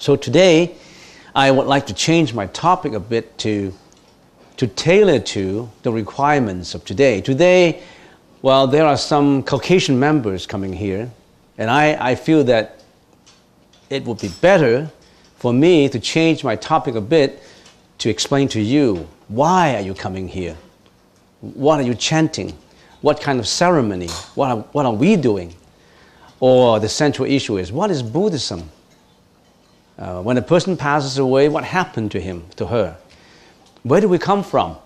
So today, I would like to change my topic a bit to tailor to the requirements of today. Today, well, there are some Caucasian members coming here, and I feel that it would be better for me to change my topic a bit to explain to you, why are you coming here? What are you chanting? What kind of ceremony? What are we doing? Or the central issue is, what is Buddhism? When a person passes away, what happened to him, to her? Where do we come from?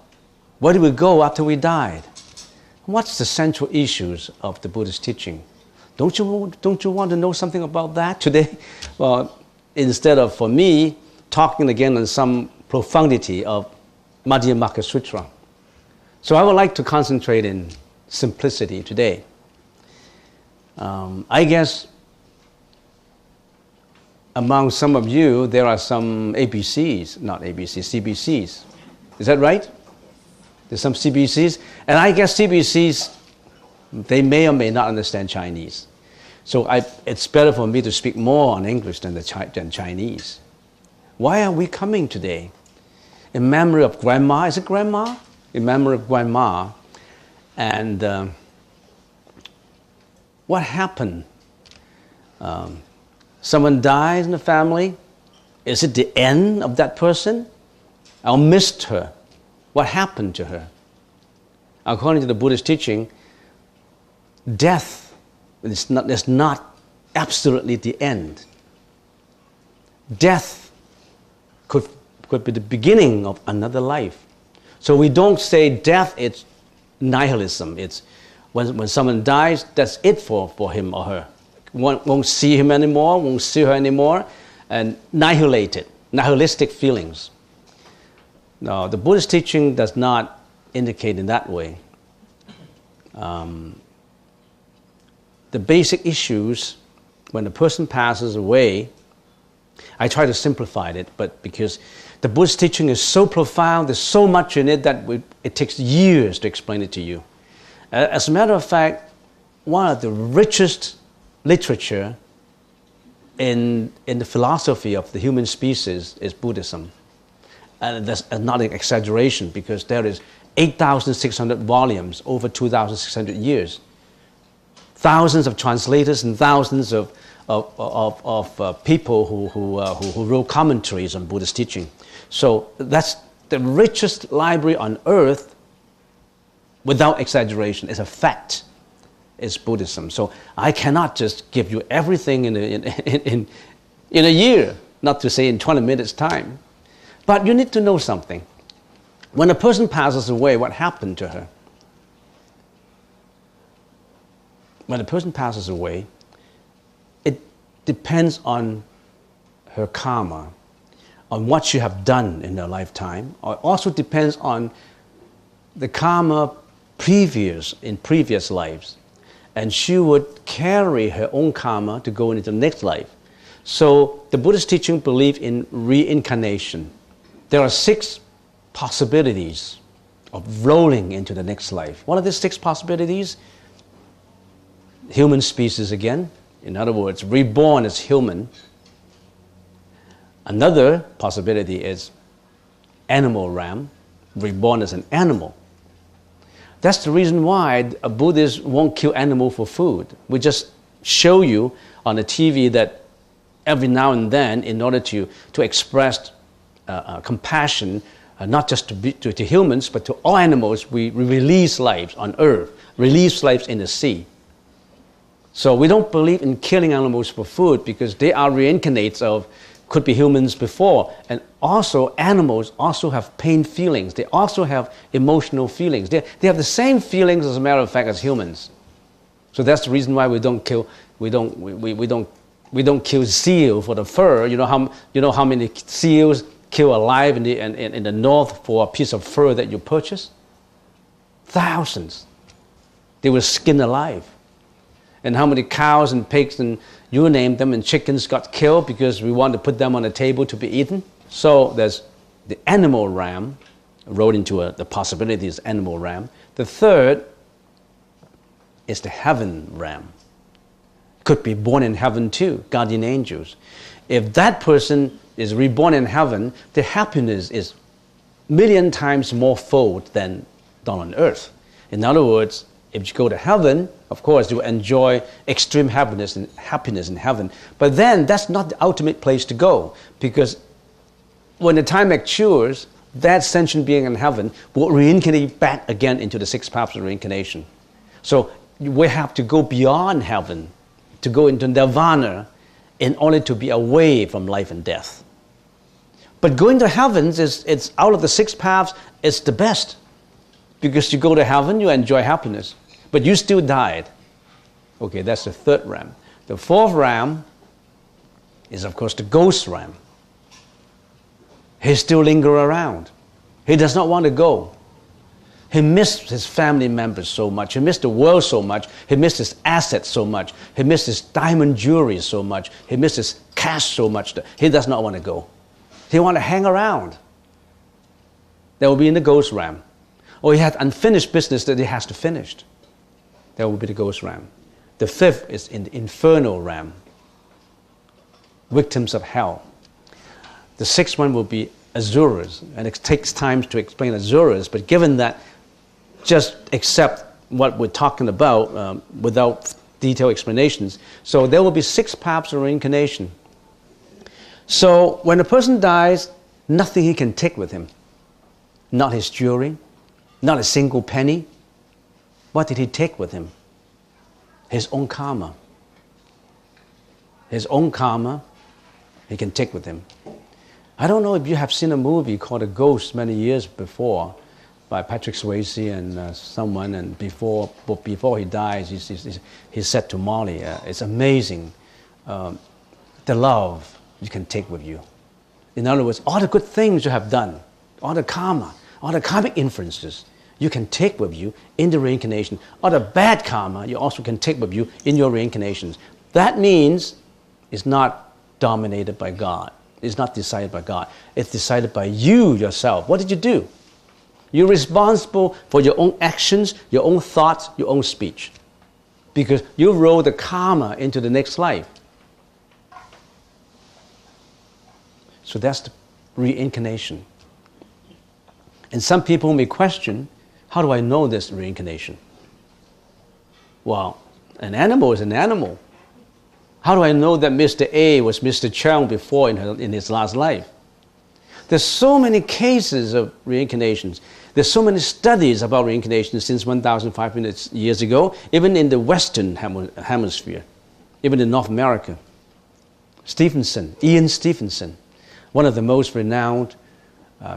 Where do we go after we died? What's the central issues of the Buddhist teaching? Don't you want to know something about that today? Well, instead of, for me, talking again on some profundity of Madhyamaka Sutra. So I would like to concentrate in simplicity today. I guess among some of you, there are some ABCs, not ABCs, CBCs. Is that right? There's some CBCs. And I guess CBCs, they may or may not understand Chinese. So it's better for me to speak more on English than Chinese. Why are we coming today? In memory of Grandma. Is it Grandma? In memory of Grandma. And what happened? Someone dies in the family. Is it the end of that person? I missed her. What happened to her? According to the Buddhist teaching, death is not absolutely the end. Death could be the beginning of another life. So we don't say death is nihilism. It's when someone dies, that's it for him or her. Won't see him anymore, won't see her anymore, and nihilistic feelings. No, the Buddhist teaching does not indicate in that way. The basic issues, when a person passes away, I try to simplify it, but because the Buddhist teaching is so profound, there's so much in it that it takes years to explain it to you. As a matter of fact, one of the richest literature in the philosophy of the human species is Buddhism. And that's not an exaggeration, because there is 8,600 volumes over 2,600 years. Thousands of translators and thousands of people who wrote commentaries on Buddhist teaching. So that's the richest library on earth, without exaggeration. It's a fact. Is Buddhism. So I cannot just give you everything in a year, not to say in 20 minutes time. But you need to know something. When a person passes away, what happened to her? When a person passes away, it depends on her karma, on what she have done in her lifetime, or also depends on the karma in previous lives. And she would carry her own karma to go into the next life. So the Buddhist teaching believes in reincarnation. There are 6 possibilities of rolling into the next life. What are the 6 possibilities? Human species again. In other words, reborn as human. Another possibility is animal realm, reborn as an animal. That's the reason why a Buddhist won't kill animal for food. We just show you on the TV that every now and then, in order to express compassion, not just to humans, but to all animals, we release lives on earth, release lives in the sea. So we don't believe in killing animals for food, because they are reincarnates of, could be humans before. And also animals also have pain feelings. They also have emotional feelings. They have the same feelings, as a matter of fact, as humans. So that's the reason why we don't kill kill seal for the fur. You know how many seals killed alive in the north for a piece of fur that you purchase? Thousands. They were skinned alive. And how many cows and pigs and you name them and chickens got killed because we want to put them on a table to be eaten? So there's the animal realm, wrote into the possibilities animal realm. The third is the heaven realm. Could be born in heaven too, guardian angels. If that person is reborn in heaven, the happiness is million times more fold than down on earth. In other words, if you go to heaven, of course, you enjoy extreme happiness in heaven. But then that's not the ultimate place to go, because when the time matures, that sentient being in heaven will reincarnate back again into the six paths of reincarnation. So we have to go beyond heaven, to go into nirvana, in order to be away from life and death. But going to heavens it's out of the six paths, it's the best. Because you go to heaven, you enjoy happiness. But you still died. Okay, that's the third realm. The fourth realm is, of course, the ghost realm. He still lingers around. He does not want to go. He missed his family members so much. He missed the world so much. He missed his assets so much. He missed his diamond jewelry so much. He missed his cash so much that he does not want to go. He wants to hang around. That will be in the ghost realm. Or he had unfinished business that he has to finish. That will be the ghost realm. The fifth is in the infernal realm. Victims of hell. The sixth one will be Asuras. And it takes time to explain Asuras, but given that, just accept what we're talking about without detailed explanations. So there will be six paths of reincarnation. So when a person dies, nothing he can take with him. Not his jewelry, not a single penny. What did he take with him? His own karma. His own karma he can take with him. I don't know if you have seen a movie called A Ghost many years before by Patrick Swayze and someone, and before he dies, he said to Molly, it's amazing the love you can take with you. In other words, all the good things you have done, all the karma, all the karmic influences, you can take with you in the reincarnation. Or the bad karma you also can take with you in your reincarnations. That means it's not dominated by God. It's not decided by God. It's decided by you yourself. What did you do? You're responsible for your own actions, your own thoughts, your own speech. Because you roll the karma into the next life. So that's the reincarnation. And some people may question, how do I know this reincarnation? Well, an animal is an animal. How do I know that Mr. A was Mr. Chang before in his last life? There's so many cases of reincarnations. There's so many studies about reincarnation since 1,500 years ago, even in the Western hemisphere, even in North America. Ian Stevenson, one of the most renowned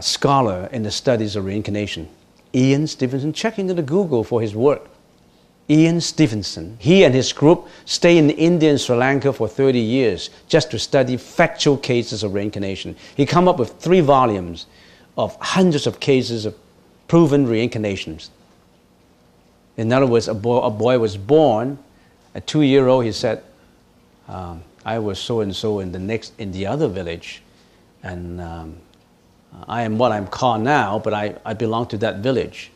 scholar in the studies of reincarnation. Ian Stevenson, check into the Google for his work. Ian Stevenson. He and his group stay in India and Sri Lanka for 30 years just to study factual cases of reincarnation. He came up with 3 volumes of hundreds of cases of proven reincarnations. In other words, a boy was born, a 2-year-old, he said, I was so-and-so in the other village, and I am what I'm called now, but I belong to that village.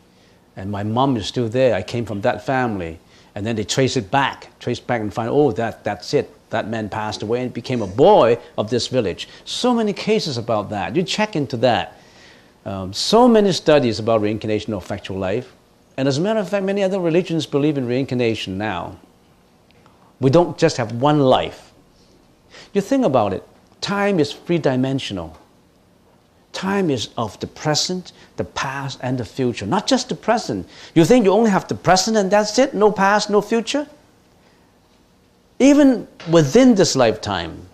And my mom is still there. I came from that family. And then they trace back and find, oh, that's it. That man passed away and became a boy of this village. So many cases about that. You check into that. So many studies about reincarnation or factual life. And as a matter of fact, many other religions believe in reincarnation now. We don't just have one life. You think about it. Time is 3-dimensional. Time is of the present, the past, and the future. Not just the present. You think you only have the present and that's it? No past, no future? Even within this lifetime,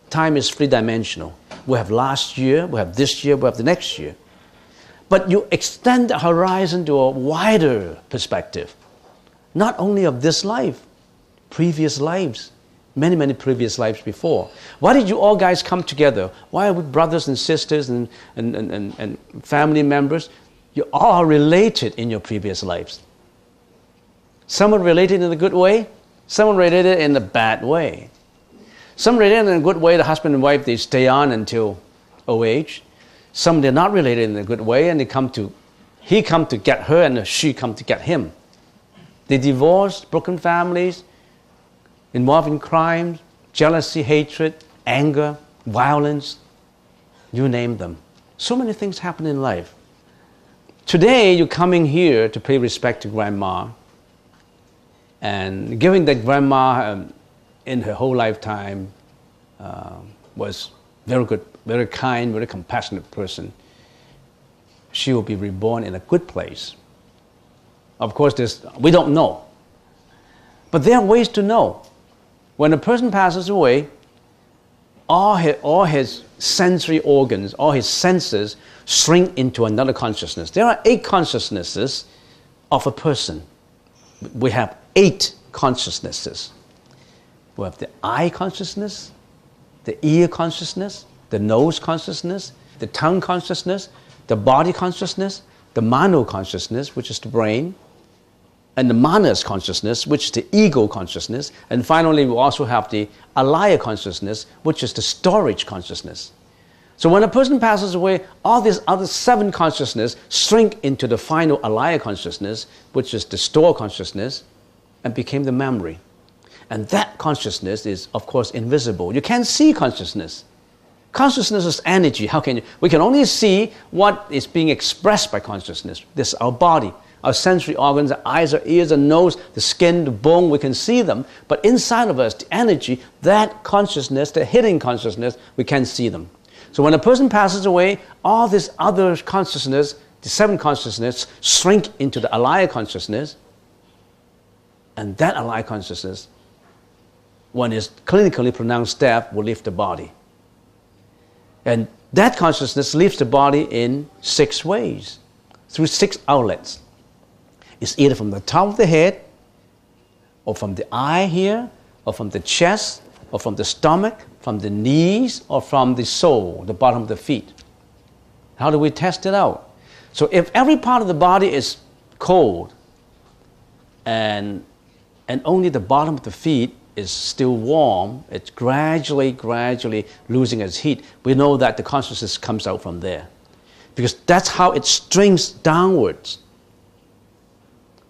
time is 3-dimensional. We have last year, we have this year, we have the next year. But you extend the horizon to a wider perspective. Not only of this life, previous lives, many, many previous lives before. Why did you all guys come together? Why are we brothers and sisters and family members? You all are related in your previous lives. Some are related in a good way, some are related in a bad way. Some related in a good way, the husband and wife, they stay on until old age. Some they're not related in a good way, and he come to get her and she come to get him. They divorced, broken families, involved in crimes, jealousy, hatred, anger, violence, you name them. So many things happen in life. Today, you're coming here to pay respect to Grandma, and giving that Grandma in her whole lifetime was very good, very kind, very compassionate person. She will be reborn in a good place. Of course, we don't know. But there are ways to know. When a person passes away, all his sensory organs, all his senses shrink into another consciousness. There are 8 consciousnesses of a person. We have 8 consciousnesses. We have the eye consciousness, the ear consciousness, the nose consciousness, the tongue consciousness, the body consciousness, the mano consciousness, which is the brain, and the manas consciousness, which is the ego consciousness, and finally we also have the alaya consciousness, which is the storage consciousness. So when a person passes away, all these other 7 consciousness shrink into the final alaya consciousness, which is the store consciousness, and became the memory. And that consciousness is, of course, invisible. You can't see consciousness. Consciousness is energy. How can you? We can only see what is being expressed by consciousness. This is our body, our sensory organs, our eyes, our ears, our nose, the skin, the bone, we can see them. But inside of us, the energy, that consciousness, the hidden consciousness, we can't see them. So when a person passes away, all this other consciousness, the 7 consciousness, shrink into the alaya consciousness. And that alaya consciousness, when it's clinically pronounced death, will leave the body. And that consciousness leaves the body in 6 ways, through 6 outlets. It's either from the top of the head, or from the eye here, or from the chest, or from the stomach, from the knees, or from the sole, the bottom of the feet. How do we test it out? So if every part of the body is cold, and only the bottom of the feet is still warm, it's gradually losing its heat, we know that the consciousness comes out from there. Because that's how it strings downwards.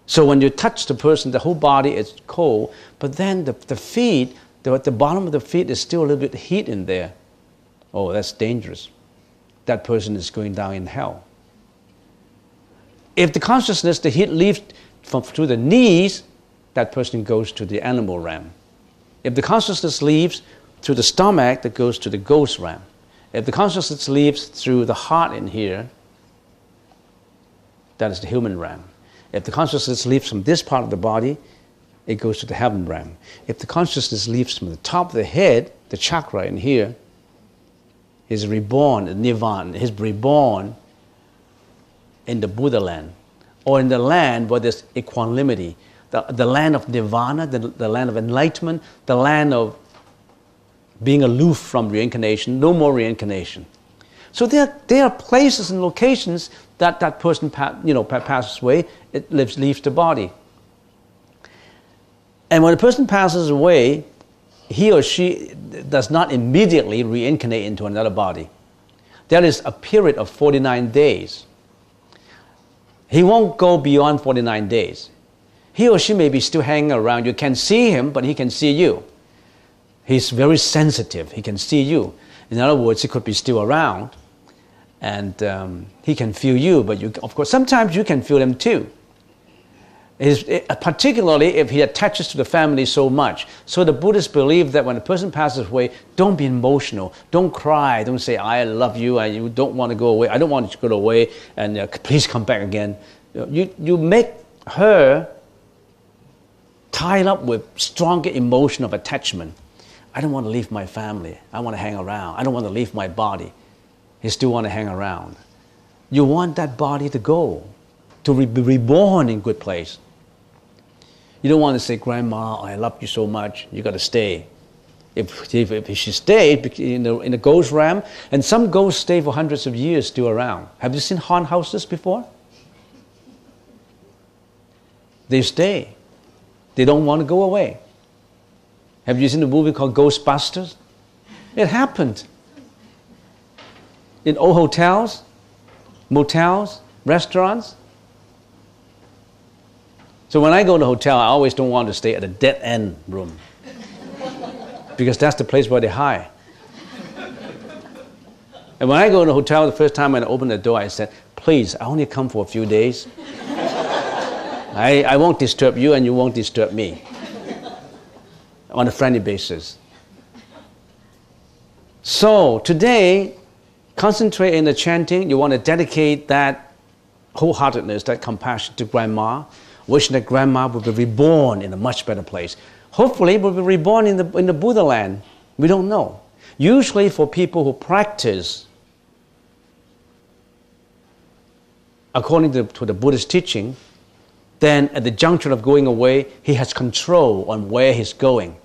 So when you touch the person, the whole body is cold, but then the feet, the bottom of the feet is still a little bit heat in there. Oh, that's dangerous. That person is going down in hell. If the consciousness, the heat leaves through the knees, that person goes to the animal realm. If the consciousness leaves through the stomach, that goes to the ghost realm. If the consciousness leaves through the heart in here, that is the human realm. If the consciousness leaves from this part of the body, it goes to the heaven realm. If the consciousness leaves from the top of the head, the chakra in here, is reborn, nirvana, is reborn in the Buddha land, or in the land where there's equanimity, the land of nirvana, the land of enlightenment, the land of being aloof from reincarnation, no more reincarnation. So there are places and locations that person passes away, it leaves the body. And when a person passes away, he or she does not immediately reincarnate into another body. There is a period of 49 days. He won't go beyond 49 days. He or she may be still hanging around. You can see him, but he can see you. He's very sensitive. He can see you. In other words, he could be still around, and he can feel you, but you, of course, sometimes you can feel him too. Particularly if he attaches to the family so much. So the Buddhists believe that when a person passes away, don't be emotional, don't cry, don't say, I love you, and you don't want to go away, I don't want you to go away, and please come back again. You make her tied up with stronger emotion of attachment. I don't want to leave my family, I want to hang around, I don't want to leave my body. You still want to hang around. You want that body to go, to be reborn in good place. You don't want to say, Grandma, I love you so much, you got to stay. If she stayed in the ghost realm, and some ghosts stay for hundreds of years still around. Have you seen haunted houses before? They stay. They don't want to go away. Have you seen the movie called Ghostbusters? It happened. In old hotels, motels, restaurants. So when I go to a hotel, I always don't want to stay at a dead-end room. Because that's the place where they hide. And when I go to a hotel, the first time when I opened the door, I said, please, I only come for a few days. I won't disturb you and you won't disturb me. On a friendly basis. So today, concentrate in the chanting. You want to dedicate that wholeheartedness, that compassion to Grandma, wishing that Grandma will be reborn in a much better place. Hopefully, we'll be reborn in the Buddha land. We don't know. Usually for people who practice according to the Buddhist teaching, then at the juncture of going away, he has control on where he's going.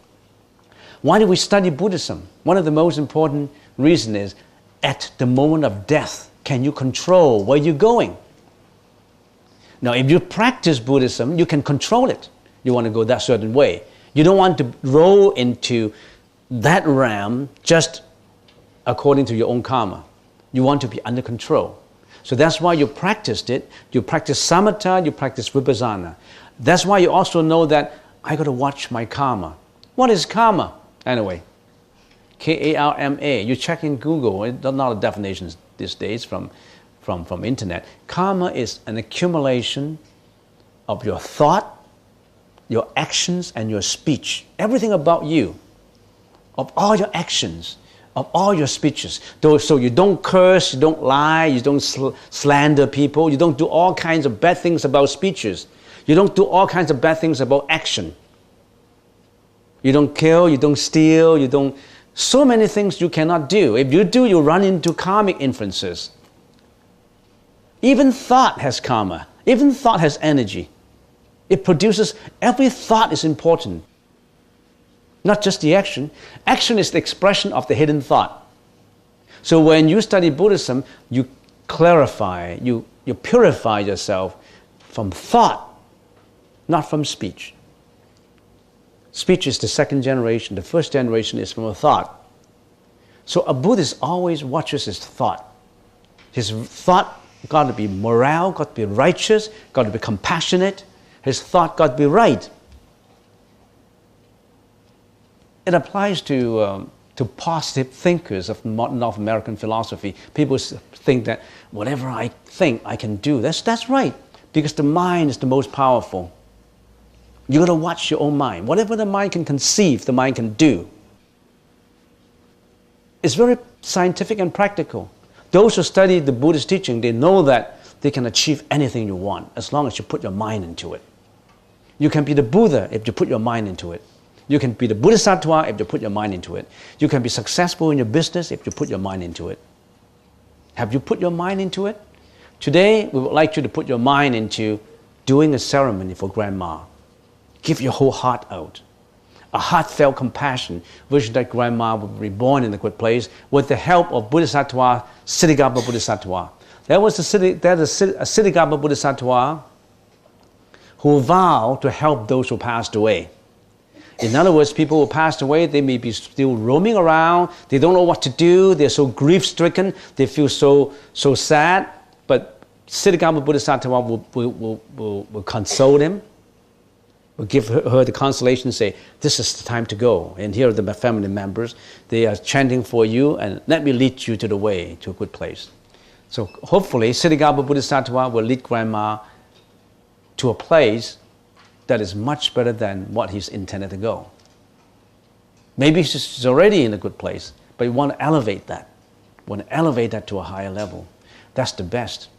Why do we study Buddhism? One of the most important reasons is, at the moment of death, can you control where you're going? Now, if you practice Buddhism, you can control it. You want to go that certain way. You don't want to roll into that realm just according to your own karma. You want to be under control. So that's why you practiced it. You practice samatha, you practice vipassana. That's why you also know that I got to watch my karma. What is karma? Anyway, K-A-R-M-A. You check in Google. There's a lot of definitions these days from internet. Karma is an accumulation of your thought, your actions, and your speech. Everything about you, of all your actions, of all your speeches. So you don't curse, you don't lie, you don't slander people, you don't do all kinds of bad things about speeches. You don't do all kinds of bad things about action. You don't kill, you don't steal, you don't... So many things you cannot do. If you do, you run into karmic influences. Even thought has karma. Even thought has energy. It produces, every thought is important. Not just the action. Action is the expression of the hidden thought. So when you study Buddhism, you clarify, you purify yourself from thought, not from speech. Speech is the second generation. The first generation is from a thought. So a Buddhist always watches his thought. His thought got to be moral, got to be righteous, got to be compassionate. His thought got to be right. It applies to positive thinkers of North American philosophy. People think that whatever I think, I can do. That's right, because the mind is the most powerful. You got to watch your own mind. Whatever the mind can conceive, the mind can do. It's very scientific and practical. Those who study the Buddhist teaching, they know that they can achieve anything you want as long as you put your mind into it. You can be the Buddha if you put your mind into it. You can be the Bodhisattva if you put your mind into it. You can be successful in your business if you put your mind into it. Have you put your mind into it? Today, we would like you to put your mind into doing a ceremony for Grandma. Give your whole heart out. A heartfelt compassion, wishing that Grandma would be reborn in a good place with the help of Bodhisattva, Siddhigarbha Bodhisattva. There was a Siddhigarbha Bodhisattva who vowed to help those who passed away. In other words, people who passed away, they may be still roaming around, they don't know what to do, they're so grief-stricken, they feel so sad, but Siddhigarbha Bodhisattva will console them, will give her the consolation and say, this is the time to go, and here are the family members, they are chanting for you, and let me lead you to the way, to a good place. So hopefully, Siddhigarbha Bodhisattva will lead Grandma to a place that is much better than what he's intended to go. Maybe she's already in a good place, but you want to elevate that. You want to elevate that to a higher level. That's the best.